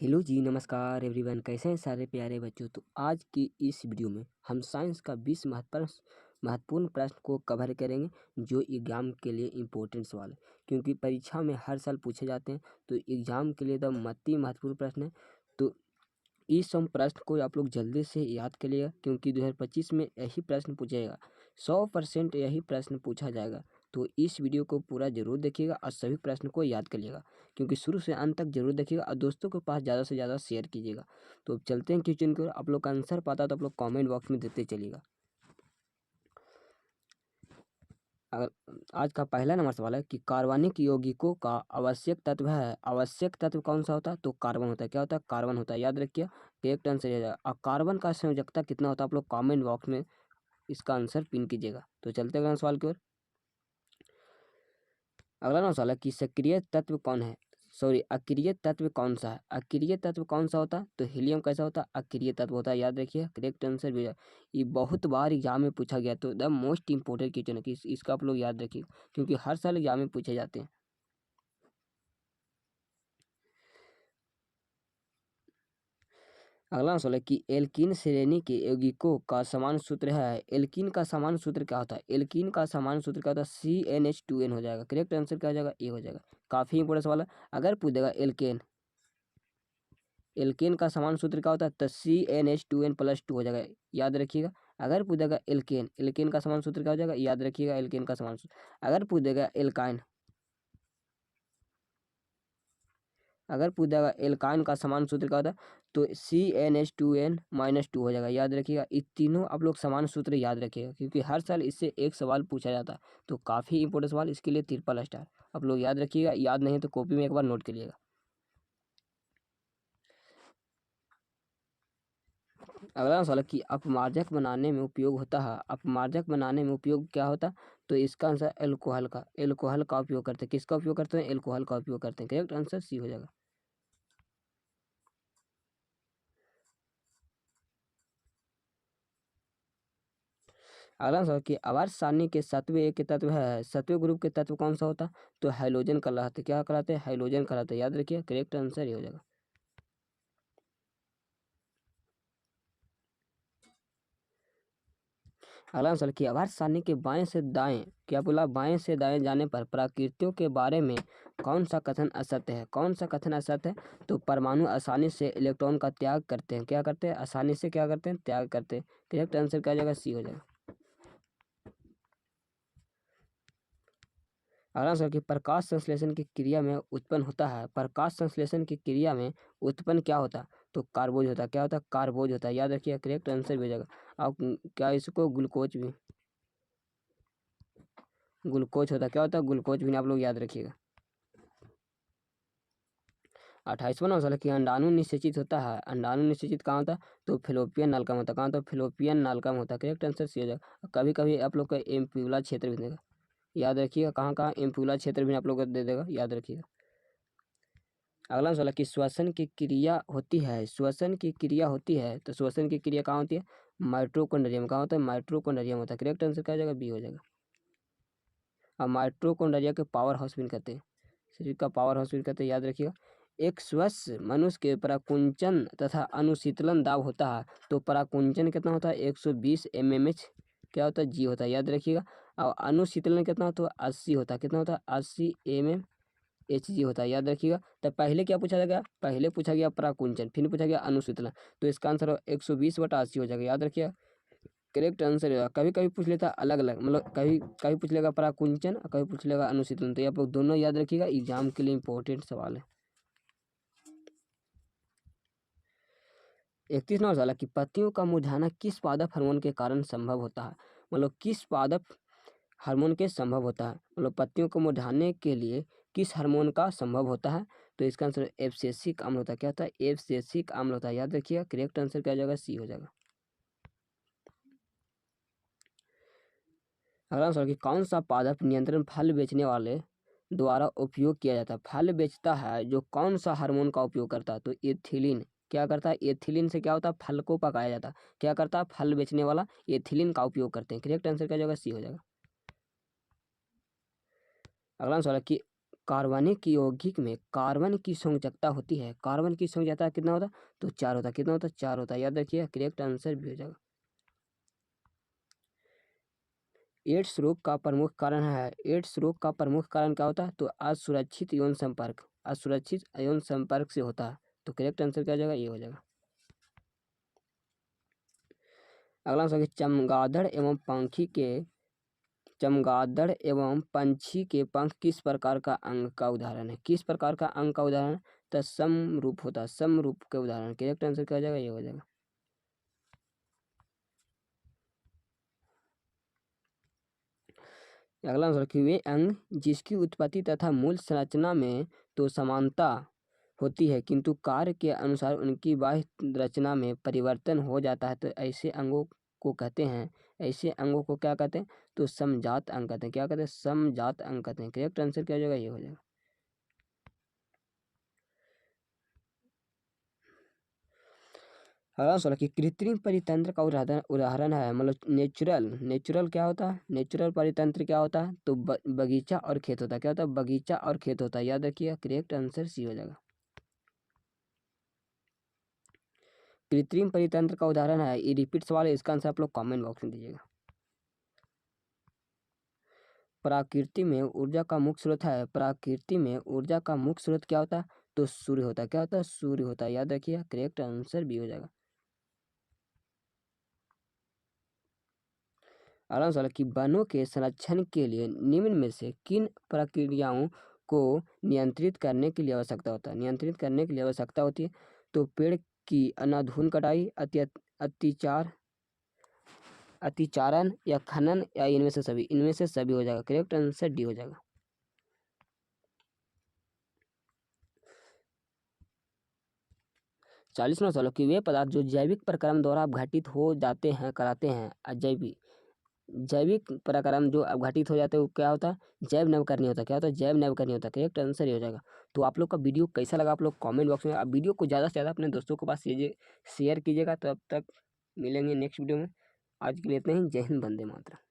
Hello जी, नमस्कार everyone. कैसे हैं सारे प्यारे बच्चों। तो आज की इस वीडियो में हम साइंस का 20 महत्वपूर्ण प्रश्न को कवर करेंगे जो एग्ज़ाम के लिए इम्पोर्टेंट सवाल है, क्योंकि परीक्षा में हर साल पूछे जाते हैं। तो एग्ज़ाम के लिए तो अति महत्वपूर्ण प्रश्न है। तो इस सब प्रश्न को आप लोग जल्दी से याद करिएगा, क्योंकि 2025 में यही प्रश्न पूछेगा। 100% यही प्रश्न पूछा जाएगा। तो इस वीडियो को पूरा जरूर देखिएगा और सभी प्रश्न को याद करिएगा, क्योंकि शुरू से अंत तक जरूर देखिएगा और दोस्तों के पास ज़्यादा से ज़्यादा शेयर कीजिएगा। तो अब चलते हैं क्वेश्चन की ओर। आप लोग का आंसर पता तो आप लोग कॉमेंट बॉक्स में देते चलिएगा। अगर आज का पहला नंबर सवाल है कि कार्बनिक यौगिकों का आवश्यक तत्व है। आवश्यक तत्व कौन सा होता है? तो कार्बन होता है। क्या होता है? कार्बन होता है। याद रखिए, करेक्ट आंसर यह है। और कार्बन का संयोजकता कितना होता है? आप लोग कमेंट बॉक्स में इसका आंसर पिन कीजिएगा। तो चलते हैं अगला सवाल की ओर। अगला नंबर सवाल है कि सक्रिय तत्व कौन है? अक्रिय तत्व कौन सा है? अक्रिय तत्व कौन सा होता है? तो हीलियम कैसा होता है? अक्रिय तत्व होता है। याद रखिए, करेक्ट आंसर भी है। ये बहुत बार एग्जाम में पूछा गया, तो द मोस्ट इंपोर्टेंट क्वेश्चन है कि इसका आप लोग याद रखिए, क्योंकि हर साल एग्जाम में पूछे जाते हैं। अगला सवाल है कि एल्कीन श्रेणी के यौगिकों का समान सूत्र है। एल्कीन का समान सूत्र क्या होता है? एल्कीन का समान सूत्र क्या होता है? CnH2n हो जाएगा। करेक्ट आंसर क्या हो जाएगा? ए हो जाएगा। काफी इंपोर्टेंट सवाल है। अगर पूछ देगा एल्केन का समान सूत्र क्या होता है? तो CnH2n+2 हो जाएगा। याद रखिएगा। अगर पूछ देगा एल्केन का समान सूत्र क्या हो जाएगा? याद रखिएगा, एल्केन का समान सूत्र। अगर पूछ देगा एल्काइन का समान सूत्र क्या होता है? तो CnH2n-2 हो जाएगा। याद रखिएगा। ये तीनों आप लोग समान सूत्र याद रखिएगा, क्योंकि हर साल इससे एक सवाल पूछा जाता है। तो काफी इंपोर्टेंट सवाल, इसके लिए ट्रिपल स्टार आप लोग याद रखिएगा। याद नहीं तो कॉपी में एक बार नोट करिएगा। अगला सवाल है कि अपमार्जक बनाने में उपयोग होता है। अपमार्जक बनाने में उपयोग क्या होता है? तो इसका आंसर एल्कोहल का उपयोग करते हैं। किसका उपयोग करते हैं? एल्कोहल का उपयोग करते हैं। करेक्ट आंसर सी हो जाएगा। अगला सवाल कि आवर्त सारणी के सातवें के तत्व है। सातवें ग्रुप के तत्व कौन सा होता है? तो हाइड्रोजन कहलाते। क्या कहलाते हैं? हाइड्रोजन कहलाते। याद रखिए, करेक्ट आंसर ये हो जाएगा। अगला सवाल कि आवर्त सारणी के बाएं से दाएं, क्या बोला? बाएं से दाएं जाने पर प्रकृतियों के बारे में कौन सा कथन असत्य है? कौन सा कथन असत्य है? तो परमाणु आसानी से इलेक्ट्रॉन का त्याग करते हैं। क्या करते हैं? आसानी से क्या करते हैं? त्याग करते हैं। करेक्ट आंसर क्या हो जाएगा? सी हो जाएगा। अगला सवाल कि प्रकाश संश्लेषण की क्रिया में उत्पन्न होता है। प्रकाश संश्लेषण की क्रिया में उत्पन्न क्या होता है? तो कार्बोज होता है। क्या होता है? कार्बोज होता है। याद रखिए, करेक्ट आंसर भी हो जाएगा। आप क्या इसको ग्लूकोज होता है। क्या होता है? ग्लूकोज भी आप लोग याद रखिएगा। 28वां सवाल है कि अंडाणु निषेचित होता है। अंडाणु निषेचित कहाँ होता है? तो फेलोपियन नालका में होता है। कहाँ होता है? फेलोपियन नालका में होता है। करेक्ट आंसर सी हो जाएगा। कभी कभी आप लोग का एम्प्यूला क्षेत्र भी देगा। याद रखिएगा, कहाँ कहाँ एम्प्यूला क्षेत्र भी आप लोग को दे देगा। याद रखिएगा। अगला सवाल है कि श्वसन की क्रिया होती है। श्वसन की क्रिया होती है, तो श्वसन की क्रिया कहाँ होती है? माइटोकॉन्ड्रियम। कहाँ होता है? माइटोकॉन्ड्रियम होता है। करेक्ट आंसर क्या हो जाएगा? बी हो जाएगा। और माइटोकॉन्ड्रिया के पावर हाउस भी कहते हैं। शरीर का पावर हाउस भी कहते हैं। याद रखिएगा। एक स्वस्थ मनुष्य के पराकुंचन तथा अनुशीतलन दाब होता है। तो पराकुंचन कितना होता है? 120 mmH क्या होता है? जी होता है। याद रखिएगा। और अनुशीतलन कितना होता है? 80 होता है। कितना होता है? 80 mmHg होता है। याद रखिएगा। तो पहले क्या पूछा गया? पहले पूछा गया पराकुंचन, फिर पूछा गया अनुशीतलन। तो इसका आंसर 120/80 हो जाएगा। याद रखिएगा, करेक्ट आंसर है। कभी कभी पूछ लेता अलग अलग, मतलब कभी कभी पूछ लेगा पराकुंचन और कभी पूछ लेगा अनुशीतलन। तो ये आप लोग दोनों याद रखिएगा, एग्जाम के लिए इंपॉर्टेंट सवाल है। 31वां सवाल है कि पत्तियों का मुरझाना किस पादप हार्मोन के कारण संभव होता है? मतलब किस पादप हार्मोन के संभव होता है? मतलब पत्तियों को मुरझाने के लिए किस हार्मोन का संभव होता है? तो इसका आंसर एब्सिसिक अम्ल होता है। क्या होता है? एब्सिसिक अम्ल होता है। याद रखिएगा, करेक्ट आंसर क्या हो जाएगा? सी हो जाएगा। अगला सवाल कि कौन सा पादप नियंत्रण फल बेचने वाले द्वारा उपयोग किया जाता है? फल बेचता है जो कौन सा हार्मोन का उपयोग करता है? तो एथिलीन। क्या करता है? एथिलीन से क्या होता है? फल को पकाया जाता है। क्या करता है? फल बेचने वाला एथिलीन का उपयोग करते हैं। करेक्ट आंसर क्या हो जाएगा? सी हो जाएगा। अगला सवाल है कि कार्बनिक यौगिक में कार्बन की संयोजकता होती है, कार्बन की संयोजकता कितना होता है? तो 4 होता है। कितना होता है? 4 होता है। याद रखिए, करेक्ट आंसर भी हो जाएगा। एड्स रोग का प्रमुख कारण है, एड्स रोग का प्रमुख कारण क्या होता है? तो असुरक्षित यौन संपर्क, असुरक्षित यौन संपर्क से होता है। तो करेक्ट आंसर क्या हो जाएगा? ये हो जाएगा। अगला सवाल, चमगादड़ एवं पंछी के पंख किस प्रकार का अंग का उदाहरण है? किस प्रकार का अंग का उदाहरण? तो समरूप होता है, समरूप के उदाहरण। करेक्ट आंसर क्या हो जाएगा? ये हो जाएगा। अगला सवाल, कि वे अंग जिसकी उत्पत्ति तथा मूल संरचना में तो समानता होती है किंतु कार्य के अनुसार उनकी बाह्य रचना में परिवर्तन हो जाता है, तो ऐसे अंगों को कहते हैं, ऐसे अंगों को क्या कहते हैं? तो समजात अंग कहते हैं। क्या कहते हैं? समजात अंग कहते हैं। करेक्ट आंसर क्या हो जाएगा? ये हो जाएगा। अगला सवाल, कि कृत्रिम परितंत्र का उदाहरण है, मतलब नेचुरल क्या होता है? नेचुरल परितंत्र क्या होता है? तो बगीचा और खेत होता है। क्या होता है? बगीचा और खेत होता है। याद रखिए, करेक्ट आंसर सी हो जाएगा। कृत्रिम परितंत्र का उदाहरण है, ये रिपीट सवाल है, इसका आंसर आप लोग कमेंट बॉक्स में दीजिएगा। प्रकृति में ऊर्जा का मुख्य स्रोत है, प्रकृति में ऊर्जा का मुख्य स्रोत क्या होता है? तो सूर्य होता है। क्या होता है? सूर्य होता है। याद रखिए, करेक्ट आंसर भी हो जाएगा। अगला सवाल, कि वनों के संरक्षण के लिए निम्न में से किन प्रक्रियाओं को नियंत्रित करने के लिए आवश्यकता होता है? नियंत्रित करने के लिए आवश्यकता होती है, तो पेड़ की अनाधून कटाई, अतिचारण या खनन, या इनमें से सभी? इनमें से सभी हो जाएगा। करेक्ट आंसर डी हो जाएगा। 40वां सवाल, कि वे पदार्थ जो जैविक प्रक्रम द्वारा अपघटित हो जाते हैं, कराते हैं अजैविक, जैविक प्रक्रम जो अपघटित हो जाते हैं वो क्या होता है? जैव नवकरणीय होता है। क्या होता है? जैव नवकरणीय होता है। करेक्ट आंसर ये हो जाएगा। तो आप लोग का वीडियो कैसा लगा, आप लोग कमेंट बॉक्स में, आप वीडियो को ज़्यादा से ज़्यादा अपने दोस्तों के पास शेयर कीजिएगा। तो अब तक मिलेंगे नेक्स्ट वीडियो में। आज के लिए इतना ही। जय हिंद, वंदे मातरम।